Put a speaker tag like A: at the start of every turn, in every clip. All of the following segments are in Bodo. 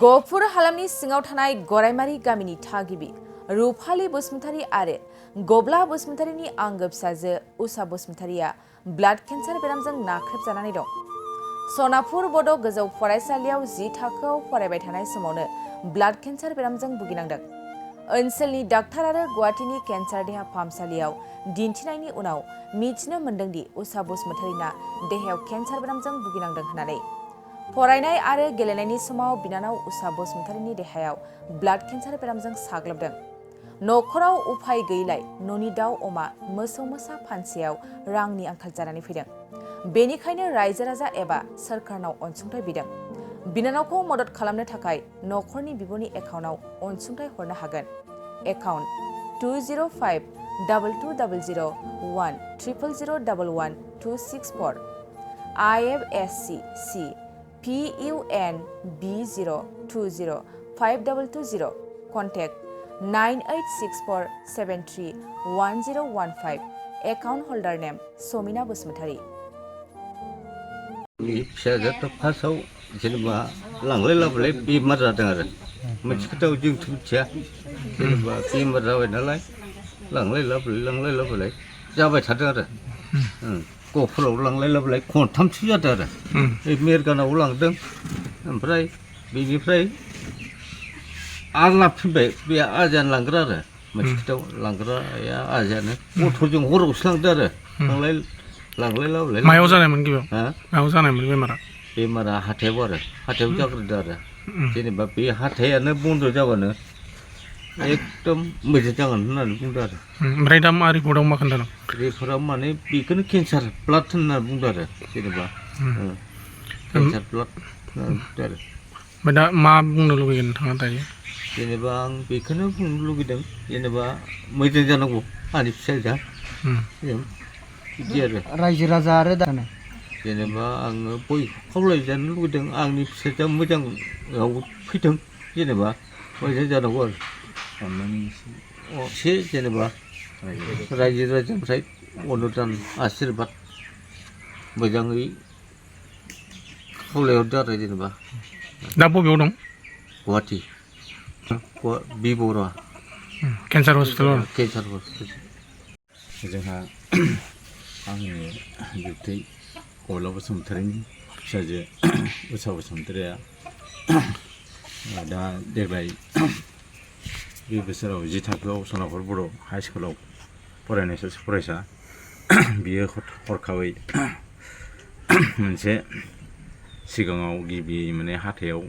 A: गफुर हालामनि सिङाव थानाय गरायमारी गामिनि थागिबि रुफाली बसुमतारी आरो गब्ला बसुमतारीनि आंगो फिसाजो उषा बसुमतारीया ब्लाड केन्सार बेरामजों नाख्रेबजानानै दं। सनापुर बड' गोजौ फरायसालियाव 10 थाखोआव फरायबाय थानाय समावनो ब्लाड केन्सार बेरामजों भुगिनांदों। ओनसोलनि डाक्टार आरो गुवाहाटीनि केन्सार देहा फाहामसालियाव दिन्थिनायनि उनाव मिथिनो मोन्दोंदि उषा बसुमतारीना देहायाव केन्सार बेरामजों भुगिनांदों होननानै। फरायनाय आरो गेलेनायनि समाव बिनानाव उषा बसुमतारीनि देहायाव ब्लाड केन्सार बेरामजों साग्लोबदों। नखराव उफाय गैयैलाय न'नि दाउ अमा मोसौ मोसा फानसेयाव रांनि आंखाल जानानै फैदों। बेनिखायनो रायजो राजा एबा सोरखारनाव अनसुंथाइ बिदों। बिनानावखौ मदद खालामनो थाखाय नखरनि बिब'नि एकाउन्टआव अनसुंथाइ हरनो हागोन। Account 205000100111264 IFSC PUNB02052220 Contact 9864731015 Account holder name Somina Baaumatary।
B: फिसाजोआथ' फार्स्टआव जेनेबा लांलाय लाबोलाय बेमार जादों आरो मोनसे खोथायाव जोंथ' मिथिया जेनेबा बेमार जाबाय नालाय लांलाय लाबोलाय जाबाय थादों आरो गफुराव लांलाय लाबोलाय खनथामसो जादों आरो बे मेरगानाव लांदों ओमफ्राय बेनिफ्राय आरो लाबोफिनबाय बे आजायानो लांग्रा आरो मोनसे खोथायाव लांग्राया आजायानो गथ'जों हरावसो लांदों आरो लांलाय लाबोलाय
C: मायाव जानायमोन गिबियाव मायाव जानायमोन
B: बेमारा हाथायाव जाग्रोदों आरो जेनेबा बे हाथायानो बन्द जाबानो एकदम मोजां जागोन होननानै बुंदों आरो
C: ओमफ्राय दा मा रिपर्टआव मा खोन्थादों?
B: रिपर्टआव माने बेखौनो केन्सार ब्लाड होनना बुंदों आरो जेनेबा केन्सार ब्लाड आरो
C: ओमफ्राय दा मा बुंनो लुगैगोन नोंथाङा दायो?
B: जेनेबा आं बेखौनो बुंनो लुगैदों जेनेबा मोजां जानांगौ आंनि फिसाजोआ बिदि आरो
D: रायजो राजा आरो दानो
B: जेनेबा आङो बयखौ खावलायजानो लुगैदों आंनि फिसाजोआ मोजाङाव फैथों जेनेबा मोजां जानांगौ आरो एसे जेनेबा रायजो राजानिफ्राय अनुदान आशिर्बाद मोजाङै खावलायहरदो आरो जेनेबा
C: दा बबेयाव दं?
B: गुवाहाटी बिबरा
C: केन्सार हस्पिटालाव
E: जोंहा आंनि बिबथै गब्ला बसुमतारीनि फिसाजो उषा बसुमतारीया दा देग्लाय बे बोसोराव 10 थाखोआव सनापुर बर' हाइ स्कुलाव फरायनाय सासे फरायसा बियो हरखाबै मोनसे सिगाङाव गिबियै माने हाथायाव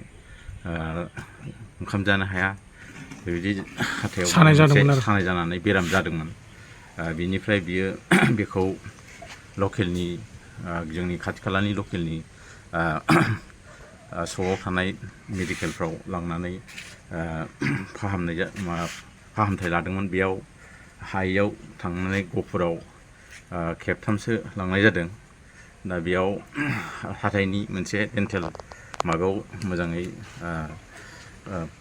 E: ओंखाम जानो हाया बेबायदि हाथायाव सानाय जानानै बेराम जादोंमोन। बिनिफ्राय बियो बेखौ लकेलनि जोंनि खाथि खालानि लकेलनि स'आव थानाय मेडिकेलफ्राव लांनानै फाहामथाय लादोंमोन। बेयाव हायैयाव थांनानै गफुराव खेबथामसो लांनाय जादों। दा बेयाव हाथाइनि मोनसे डेन्टेल माबायाव मोजाङै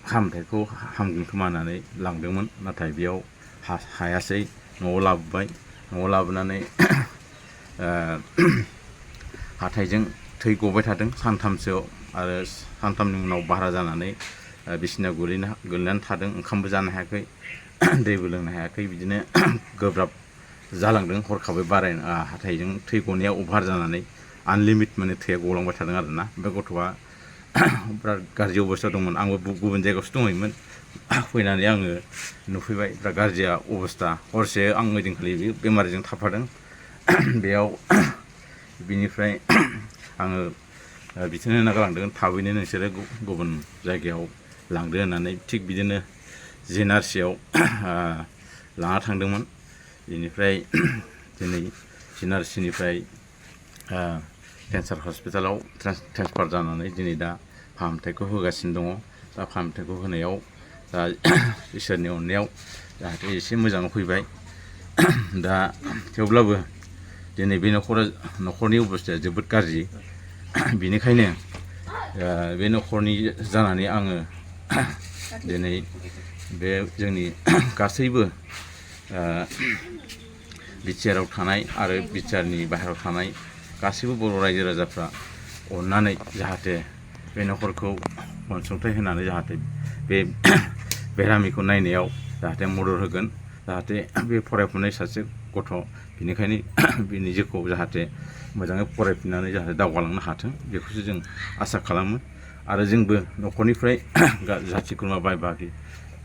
E: फाहामथायखौ हामगोन खोमा होननानै लांदोंमोन, नाथाय बेयाव हायासै। न'आव लाबोबाय, न'आव लाबोनानै हाथाइजों थै गबाय थादों सानथामसोआव, आरो सानथामनि उनाव बारा जानानै बिसिनायाव गोलैनानै थादों। ओंखामबो जानो हायाखै, दैबो लोंनो हायाखै, बिदिनो गोब्राब जालांदों। हरखाबै हाथाइजों थै गनाया अभार जानानै आनलिमिट माने थैया गलांबाय थादों आरोना। बे गथ'आ बिराद गाज्रि अबस्थायाव दंमोन। आंबो गुबुन जायगायावसो दंहैयोमोन, फैनानै आङो नुफैबाय बिराद गाज्रि अबस्था। हरसे आं ओइदिनखालि बे बेमारिजों थाफादों बेयाव। बिनिफ्राय आङो बिथोन होना गालांदों थाबैनो नोंसोरो गुबुन जायगायाव लांदो होननानै। थिग बिदिनो JNRCआव लाना थांदोंमोन। बेनिफ्राय दिनै JNRCनिफ्राय केन्सार हस्पिटालाव ट्रेन्सफार जानानै दिनै दा फाहामथायखौ होगासिनो दङ। दा फाहामथायखौ होनायाव दा इसोरनि अननायाव जाहाथे एसे मोजाङाव फैबाय। दा थेवब्लाबो दिनै बे न'खरनि अबस्थाया जोबोद गाज्रि। बेनिखायनो बे न'खरनि जानानै आङो दिनै बे जोंनि गासैबो बिटिआरआव थानाय आरो बिटिआरनि बाहेरायाव थानाय गासैबो बर' रायजो राजाफ्रा अननानै जाहाथे बे न'खरखौ अनसुंथाइ होनानै जाहाथे बे बेरामिखौ नायनायाव जाहाथे मदद होगोन जाहाथे बे फरायफुनाय सासे गथ' बेनिखायनो बिनि जिउखौ जाहाथे मोजाङै फरायफिननानै जाहाथे दावगालांनो हाथों बेखौसो जों आसा खालामो आरो जोंबो न'खरनिफ्राय जाथि खुरमा बाय बाहागि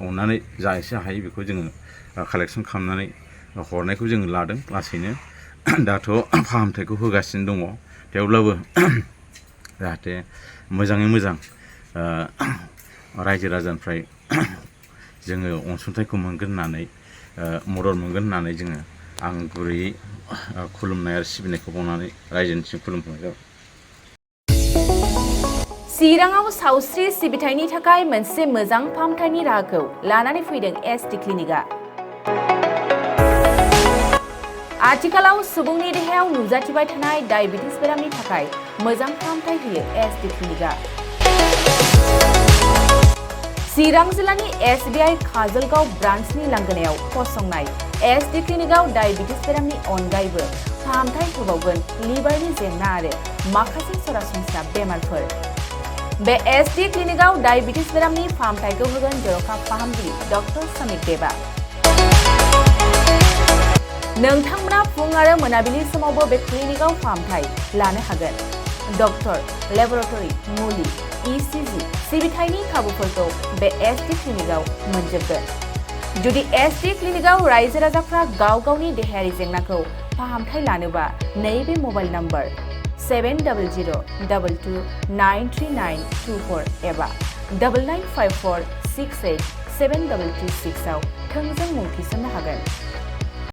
E: अननानै जा एसे हायो बेखौ जोङो कालेक्सन खालामनानै हरनायखौ जोङो लादों लासैनो दाथ' फाहामथायखौ होगासिनो दङ थेवब्लाबो जाहाथे मोजाङै मोजां रायजो राजानिफ्राय जोङो अनसुंथाइखौ मोनगोन होननानै मदद मोनगोन होननानै जोङो आं गुरैयै खुलुमनाय आरो सिबिनायखौ बावनानै रायजोनिसिम खुलुमनाय जाबाय।
A: चिराङाव सावस्रि सिबिथायनि थाखाय मोनसे मोजां फाहामथायनि राहाखौ लानानै फैदों एसटि क्लिनिकआ। आथिखालाव सुबुंनि देहायाव नुजाथिबाय थानाय डायबिटिस बेरामनि थाखाय मोजां फाहामथाय होयो एसटि क्लिनिकआ। चिरां जिल्लानि SBI काजलगाव ब्रान्चनि लांगोनायाव फसंनाय एसटि क्लिनिकआव डायबिटिस बेरामनि अनगायैबो फाहामथाय होबावगोन लिभारनि जेंना आरो माखासे सरासनस्रा बेमारफोर। बे एसटि क्लिनिकआव डायबिटिस बेरामनि फाहामथायखौ होगोन जर'खा फाहामगिरि डक्टर समिक देबा। नोंथांमोना फुं आरो मोनाबिलि समावबो बे क्लिनिकआव फाहामथाय लानो हागोन। डक्टर, लेबरेटरि, मुलि, ECG सिबिथायनि खाबुफोरखौ बे एसटि क्लिनिकआव मोनजोबगोन। जुदि एसटि क्लिनिकआव रायजो राजाफ्रा गाव गावनि देहायारि जेंनाखौ फाहामथाय लानोबा नैबे मबाइल नम्बर 7002293924 एबा 9954687226 आव थोंजों मुं थिसननो हागोन।